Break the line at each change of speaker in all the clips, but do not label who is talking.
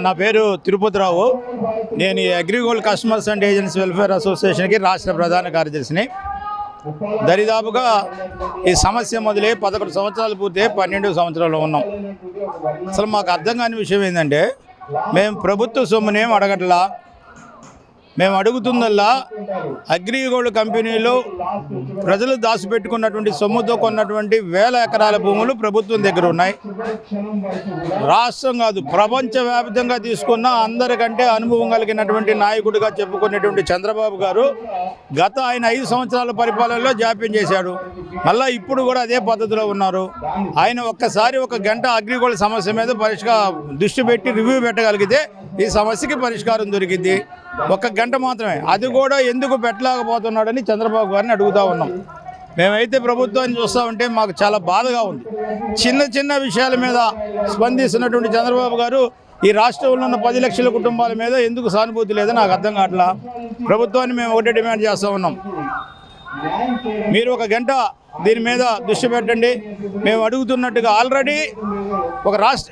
నా పేరు తిరుపతిరావు. నేను ఈ AgriGold customers and agents welfare అసోసియేషన్కి రాష్ట్ర ప్రధాన కార్యదర్శిని. దరిదాపుగా ఈ సమస్య మొదలై 11 సంవత్సరాలు పూర్తి 12 సంవత్సరాలు ఉన్నాం. అసలు మాకు అర్థం కాని విషయం ఏంటంటే, మేము ప్రభుత్వ సొమ్మునేం అడగట్లా. మేము అడుగుతుందల్లా అగ్రిగోల్డ్ కంపెనీలో ప్రజలు దాచిపెట్టుకున్నటువంటి సొమ్ముతో కొన్నటువంటి వేల ఎకరాల భూములు ప్రభుత్వం దగ్గర ఉన్నాయి. రాష్ట్రం కాదు, ప్రపంచవ్యాప్తంగా తీసుకున్న అందరికంటే అనుభవం కలిగినటువంటి నాయకుడిగా చెప్పుకునేటువంటి చంద్రబాబు గారు ఆయన 5 సంవత్సరాల పరిపాలనలో జాప్యం చేశాడు. మళ్ళీ ఇప్పుడు కూడా అదే పద్ధతిలో ఉన్నారు. ఆయన ఒక్కసారి 1 గంట అగ్రిగోల్డ్ సమస్య మీద దృష్టి పెట్టి రివ్యూ పెట్టగలిగితే ఈ సమస్యకి పరిష్కారం దొరికింది. 1 గంట మాత్రమే, అది కూడా ఎందుకు పెట్టలేకపోతున్నాడని చంద్రబాబు గారిని అడుగుతూ ఉన్నాం. మేమైతే ప్రభుత్వాన్ని చూస్తూ ఉంటే మాకు చాలా బాధగా ఉంది. చిన్న విషయాల మీద స్పందిస్తున్నటువంటి చంద్రబాబు గారు ఈ రాష్ట్రంలో ఉన్న 10 లక్షల కుటుంబాల మీద ఎందుకు సానుభూతి లేదో నాకు అర్థం కావట్లా. ప్రభుత్వాన్ని మేము ఒకటే డిమాండ్ చేస్తూ ఉన్నాం, మీరు 1 గంట దీని మీద దృష్టి పెట్టండి. మేము అడుగుతున్నట్టుగా ఆల్రెడీ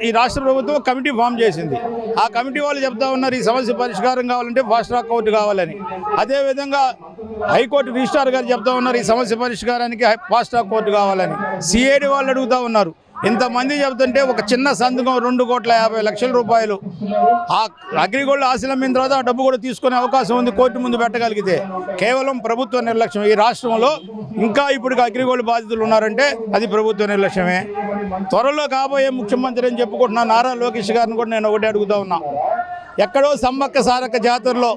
ఈ రాష్ట్ర ప్రభుత్వం కమిటీ ఫామ్ చేసింది. ఆ కమిటీ వాళ్ళు చెప్తా ఉన్నారు, ఈ సమస్య పరిష్కారం కావాలంటే ఫాస్ట్ ట్రాక్ కోర్టు కావాలని. అదేవిధంగా హైకోర్టు రిజిస్ట్రార్ గారు చెప్తా ఉన్నారు, ఈ సమస్య పరిష్కారానికి ఫాస్ట్ ట్రాక్ కోర్టు కావాలని. సిఐడి వాళ్ళు అడుగుతూ ఉన్నారు. ఇంతమంది చెబుతుంటే ఒక చిన్న సంతకం 2,50,00,000 రూపాయలు ఆ అగ్రిగోల్డ్ ఆశలమ్మిన తర్వాత ఆ డబ్బు కూడా తీసుకునే అవకాశం ఉంది కోర్టు ముందు పెట్టగలిగితే. కేవలం ప్రభుత్వ నిర్లక్ష్యం. ఈ రాష్ట్రంలో ఇంకా ఇప్పుడు అగ్రిగోల్డ్ బాధితులు ఉన్నారంటే అది ప్రభుత్వ నిర్లక్ష్యమే. త్వరలో కాబోయే ముఖ్యమంత్రి అని చెప్పుకుంటున్నా నారా లోకేష్ గారిని కూడా నేను ఒకటి అడుగుతా ఉన్నా, ఎక్కడో సమ్మక్క సారక్క జాతరలో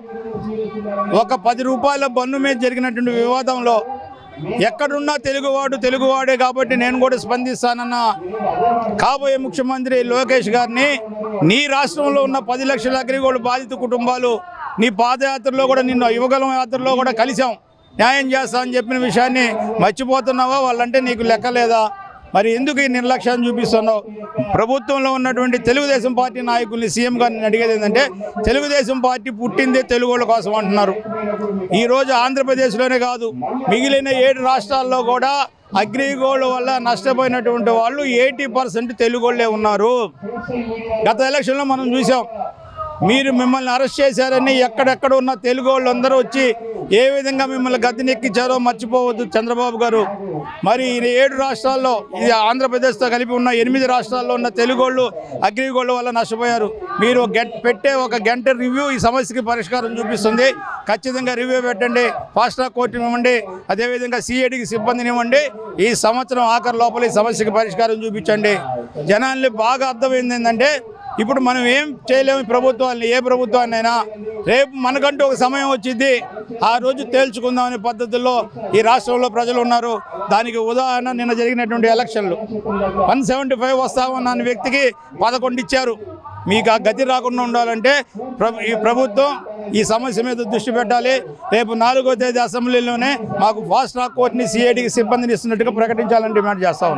ఒక 10 రూపాయల బన్ను మీద జరిగినటువంటి వివాదంలో ఎక్కడున్నా తెలుగువాడే కాబట్టి నేను కూడా స్పందిస్తానన్న కాబోయే ముఖ్యమంత్రి లోకేష్ గారిని, నీ రాష్ట్రంలో ఉన్న 10 లక్షల అగ్రిగోల్డ్ బాధిత కుటుంబాలు నీ పాదయాత్రలో కూడా, నిన్ను యువగలం యాత్రలో కూడా కలిసాం, న్యాయం చేస్తా అని చెప్పిన విషయాన్ని మర్చిపోతున్నావా? వాళ్ళంటే నీకు లెక్కలేదా? మరి ఎందుకు ఈ నిర్లక్ష్యాన్ని చూపిస్తున్నావు? ప్రభుత్వంలో ఉన్నటువంటి తెలుగుదేశం పార్టీ నాయకుల్ని, సీఎం గారిని అడిగేది ఏంటంటే, తెలుగుదేశం పార్టీ పుట్టిందే తెలుగోళ్ళ కోసం అంటున్నారు. ఈరోజు ఆంధ్రప్రదేశ్లోనే కాదు, మిగిలిన 7 రాష్ట్రాల్లో కూడా అగ్రిగోల్డ్ వల్ల నష్టపోయినటువంటి వాళ్ళు 80% తెలుగోళ్ళే ఉన్నారు. గత ఎలక్షన్లో మనం చూసాం, మిమ్మల్ని అరెస్ట్ చేశారని ఎక్కడెక్కడ ఉన్న తెలుగు వాళ్ళందరూ వచ్చి ఏ విధంగా మిమ్మల్ని గద్దెనెక్కించారో మర్చిపోవద్దు చంద్రబాబు గారు. మరి 7 రాష్ట్రాల్లో, ఇది ఆంధ్రప్రదేశ్తో కలిపి ఉన్న 8 రాష్ట్రాల్లో ఉన్న తెలుగు వాళ్ళు అగ్రిగోల్డ్ వల్ల నష్టపోయారు. మీరు పెట్టే 1 గంట రివ్యూ ఈ సమస్యకి పరిష్కారం చూపిస్తుంది. ఖచ్చితంగా రివ్యూ పెట్టండి, ఫాస్ట్ ట్రాక్ కోర్టుని ఇవ్వండి, అదేవిధంగా సిఐడికి సిబ్బందిని ఇవ్వండి. ఈ సంవత్సరం ఆఖరి లోపల ఈ సమస్యకి పరిష్కారం చూపించండి. జనాల్ని బాగా అర్థమైంది ఏంటంటే, ఇప్పుడు మనం ఏం చేయలేము ప్రభుత్వాన్ని, ఏ ప్రభుత్వాన్నైనా. రేపు మనకంటూ ఒక సమయం వచ్చింది, ఆ రోజు తేల్చుకుందామనే పద్ధతుల్లో ఈ రాష్ట్రంలో ప్రజలు ఉన్నారు. దానికి ఉదాహరణ నిన్న జరిగినటువంటి ఎలక్షన్లు. 175 వస్తామన్న వ్యక్తికి 11 ఇచ్చారు. మీకు ఆ గతి రాకుండా ఉండాలంటే ఈ ప్రభుత్వం ఈ సమస్య మీద దృష్టి పెట్టాలి. రేపు 4వ తేదీ అసెంబ్లీలోనే మాకు ఫాస్ట్ ట్రాక్ కోర్టుని, సిఐడికి సిబ్బందిని ఇస్తున్నట్టుగా ప్రకటించాలని డిమాండ్ చేస్తా ఉన్నాం.